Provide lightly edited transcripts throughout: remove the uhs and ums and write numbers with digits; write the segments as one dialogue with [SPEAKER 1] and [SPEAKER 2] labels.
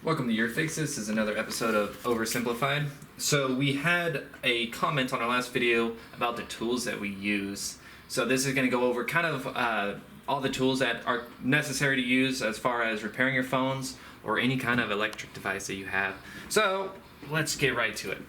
[SPEAKER 1] Welcome to Your Fix. This is another episode of Oversimplified. So we had a comment on our last video about the tools that we use. So this is going to go over kind of all the tools that are necessary to use as far as repairing your phones or any kind of electric device that you have. So let's get right to it.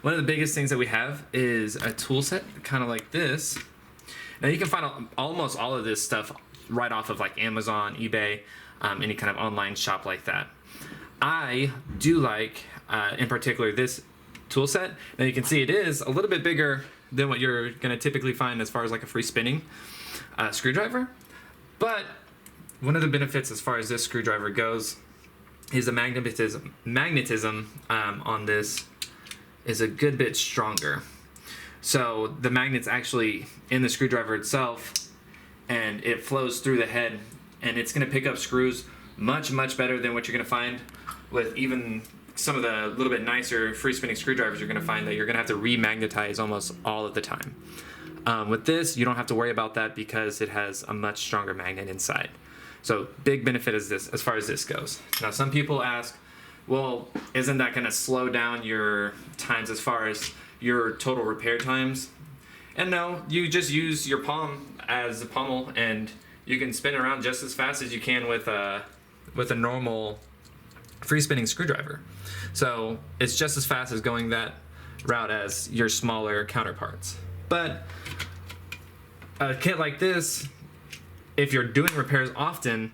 [SPEAKER 1] One of the biggest things that we have is a tool set kind of like this. Now you can find almost all of this stuff right off of like Amazon, eBay, any kind of online shop like that. I do like, in particular, this tool set. Now you can see it is a little bit bigger than what you're going to typically find as far as like a free spinning screwdriver. But one of the benefits as far as this screwdriver goes is the magnetism on this is a good bit stronger. So the magnet's actually in the screwdriver itself, and it flows through the head, and it's going to pick up screws much better than what you're going to find with even some of the little bit nicer free spinning screwdrivers. You're going to find that you're going to have to remagnetize almost all of the time. With this, you don't have to worry about that because it has a much stronger magnet inside. So big benefit is this as far as this goes. Now some people ask, well, isn't that going to slow down your times as far as your total repair times? And no, you just use your palm as a pommel and you can spin around just as fast as you can with a normal free spinning screwdriver. So it's just as fast as going that route as your smaller counterparts. But a kit like this, if you're doing repairs often,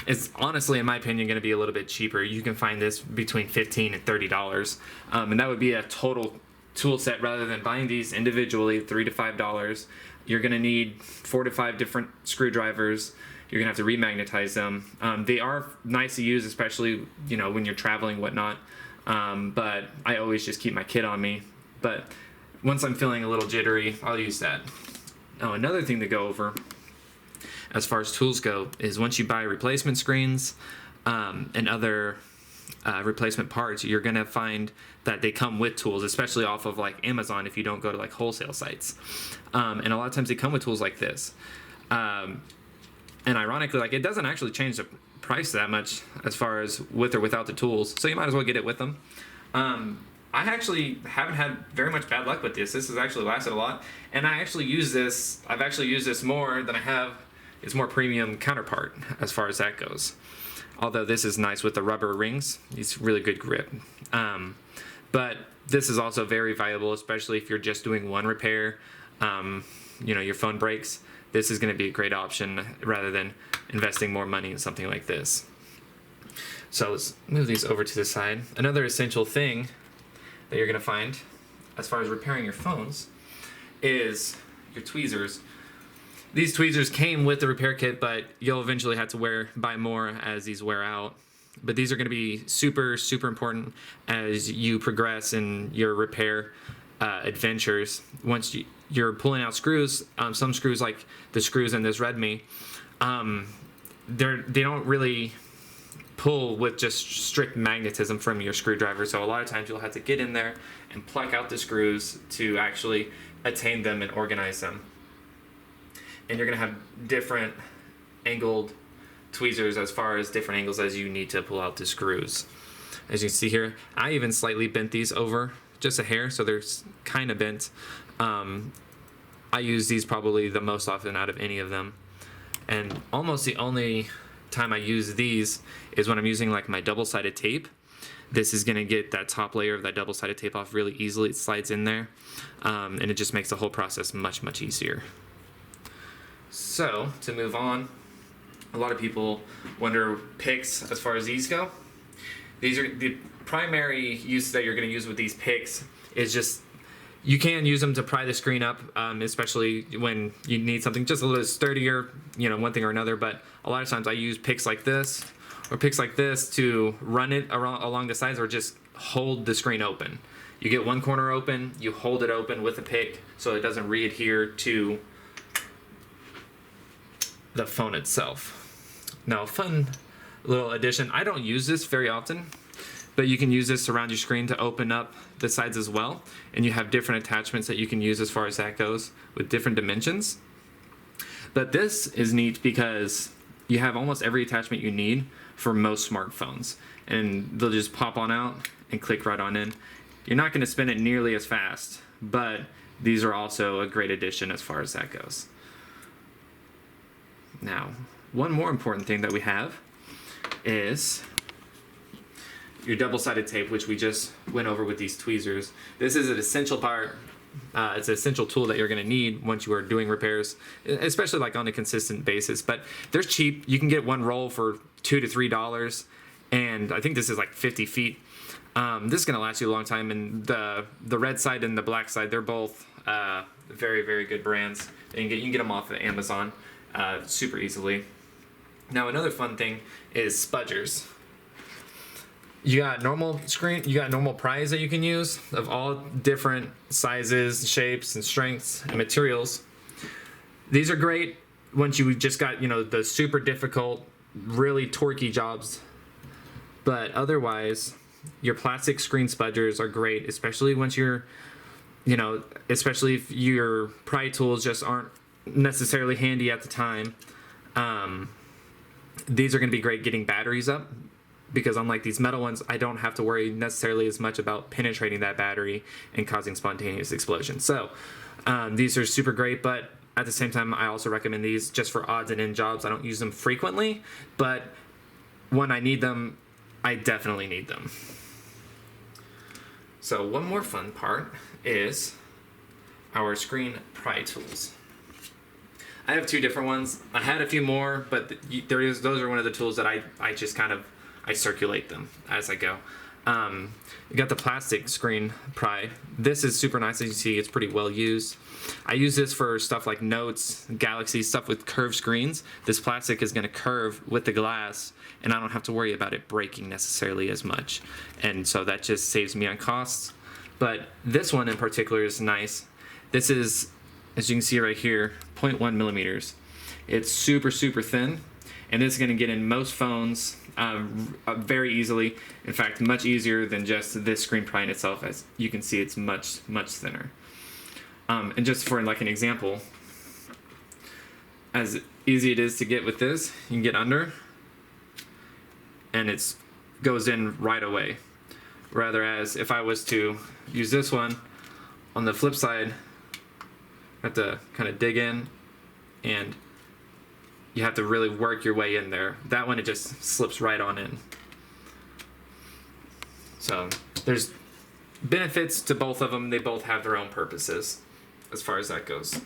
[SPEAKER 1] it's honestly, in my opinion, going to be a little bit cheaper. You can find this between $15 and $30, and that would be a total tool set rather than buying these individually, $3 to $5. You're going to need 4 to 5 different screwdrivers. You're gonna have to remagnetize them. They are nice to use, especially when you're traveling, whatnot. But I always just keep my kit on me. But once I'm feeling a little jittery, I'll use that. Now another thing to go over, as far as tools go, is once you buy replacement screens and other replacement parts, you're gonna find that they come with tools, especially off of like Amazon if you don't go to like wholesale sites. And a lot of times they come with tools like this. And ironically, like, it doesn't actually change the price that much as far as with or without the tools, so you might as well get it with them. I actually haven't had very much bad luck with this. This has actually lasted a lot, and I've actually used this more than I have its more premium counterpart as far as that goes. Although this is nice with the rubber rings, it's really good grip. But this is also very valuable, especially if you're just doing one repair. Your phone breaks. This is going to be a great option rather than investing more money in something like this. So let's move these over to the side. Another essential thing that you're going to find as far as repairing your phones is your tweezers. These tweezers came with the repair kit, but you'll eventually have to buy more as these wear out. But these are going to be super important as you progress in your repair adventures. Once you're pulling out screws, some screws like the screws in this Redmi, they don't really pull with just strict magnetism from your screwdriver, so a lot of times you'll have to get in there and pluck out the screws to actually attain them and organize them. And you're going to have different angled tweezers as far as different angles as you need to pull out the screws. As you can see here, I even slightly bent these over just a hair, so they're kind of bent. I use these probably the most often out of any of them, and almost the only time I use these is when I'm using like my double-sided tape. This is going to get that top layer of that double-sided tape off really easily. It slides in there, and it just makes the whole process much easier. So to move on, a lot of people wonder picks as far as these go. These are the primary use that you're going to use with these picks is just, you can use them to pry the screen up, especially when you need something just a little sturdier, one thing or another. But a lot of times I use picks like this or picks like this to run it along the sides or just hold the screen open. You get one corner open, you hold it open with a pick so it doesn't re-adhere to the phone itself. Now, fun little addition, I don't use this very often, but you can use this around your screen to open up the sides as well, and you have different attachments that you can use as far as that goes with different dimensions. But this is neat because you have almost every attachment you need for most smartphones, and they'll just pop on out and click right on in. You're not going to spin it nearly as fast, but these are also a great addition as far as that goes. Now, one more important thing that we have is your double-sided tape, which we just went over with these tweezers. This is an essential part. It's an essential tool that you're going to need once you are doing repairs, especially like on a consistent basis. But they're cheap. You can get one roll for $2 to $3, and I think this is like 50 feet. This is going to last you a long time, and the red side and the black side, they're both very, very good brands. And you can get them off of Amazon super easily. Now, another fun thing is spudgers. You got normal pries that you can use of all different sizes, shapes, and strengths and materials. These are great once you just got, the super difficult, really torquey jobs. But otherwise, your plastic screen spudgers are great, especially once especially if your pry tools just aren't necessarily handy at the time. These are going to be great getting batteries up, because unlike these metal ones, I don't have to worry necessarily as much about penetrating that battery and causing spontaneous explosion. So these are super great, but at the same time, I also recommend these just for odds and end jobs. I don't use them frequently, but when I need them, I definitely need them. So one more fun part is our screen pry tools. I have two different ones. I had a few more, but those are one of the tools that I just kind of circulate them as I go. You got the plastic screen pry. This is super nice. As you see, it's pretty well used. I use this for stuff like notes, Galaxy, stuff with curved screens. This plastic is going to curve with the glass, and I don't have to worry about it breaking necessarily as much. And so that just saves me on costs. But this one in particular is nice. This is, as you can see right here, 0.1 millimeters. It's super, super thin, and this is going to get in most phones very easily. In fact, much easier than just this screen pry in itself. As you can see, it's much, much thinner. And just for like an example, as easy it is to get with this, you can get under, and it goes in right away. Rather as if I was to use this one, on the flip side, I have to kind of dig in, and you have to really work your way in there. That one, it just slips right on in. So there's benefits to both of them. They both have their own purposes as far as that goes.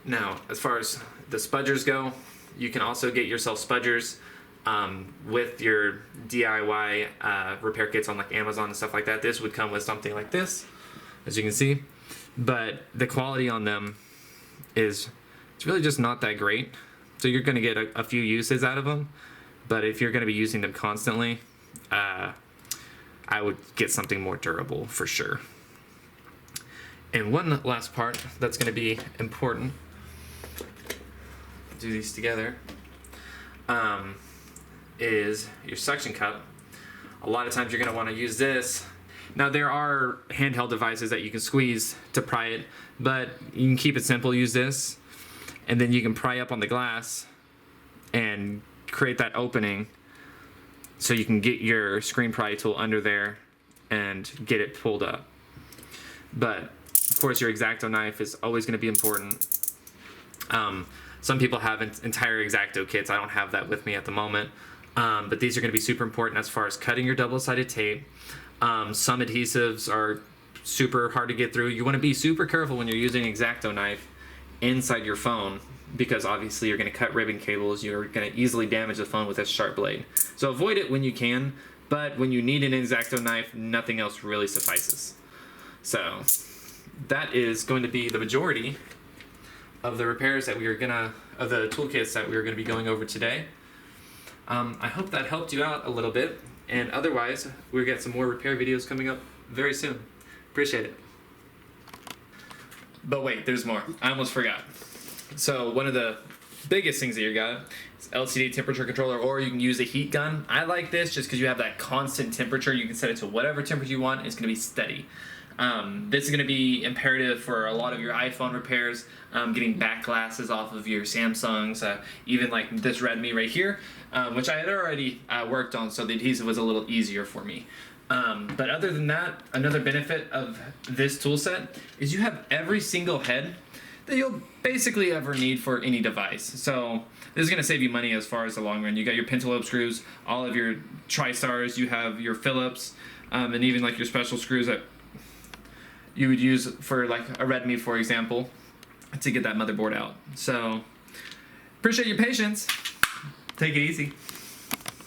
[SPEAKER 1] Now, as far as the spudgers go, you can also get yourself spudgers with your DIY repair kits on like Amazon and stuff like that. This would come with something like this, as you can see. But the quality on them it's really just not that great. So you're going to get a few uses out of them, but if you're going to be using them constantly, I would get something more durable for sure. And one last part that's going to be important, do these together, is your suction cup. A lot of times you're going to want to use this. Now, there are handheld devices that you can squeeze to pry it, but you can keep it simple. Use this, and then you can pry up on the glass and create that opening so you can get your screen pry tool under there and get it pulled up. But of course, your Exacto knife is always going to be important. Some people have entire Exacto kits. I don't have that with me at the moment, but these are going to be super important as far as cutting your double-sided tape. Some adhesives are super hard to get through. You want to be super careful when you're using an Exacto knife inside your phone, because obviously you're going to cut ribbon cables. You're going to easily damage the phone with this sharp blade. So avoid it when you can, but when you need an Exacto knife, nothing else really suffices. So that is going to be the majority of the repairs that of the toolkits that we are going to be going over today. I hope that helped you out a little bit. And otherwise, we'll get some more repair videos coming up very soon. Appreciate it. But wait, there's more. I almost forgot. So one of the biggest things that you got is LCD temperature controller, or you can use a heat gun. I like this just because you have that constant temperature. You can set it to whatever temperature you want. It's going to be steady. This is going to be imperative for a lot of your iPhone repairs, getting back glasses off of your Samsungs, even like this Redmi right here, which I had already worked on, so the adhesive was a little easier for me. But other than that, another benefit of this tool set is you have every single head that you'll basically ever need for any device. So this is going to save you money as far as the long run. You got your pentalobe screws, all of your tri-stars, you have your Phillips, and even like your special screws that you would use for like a Redmi, for example, to get that motherboard out. So appreciate your patience. Take it easy.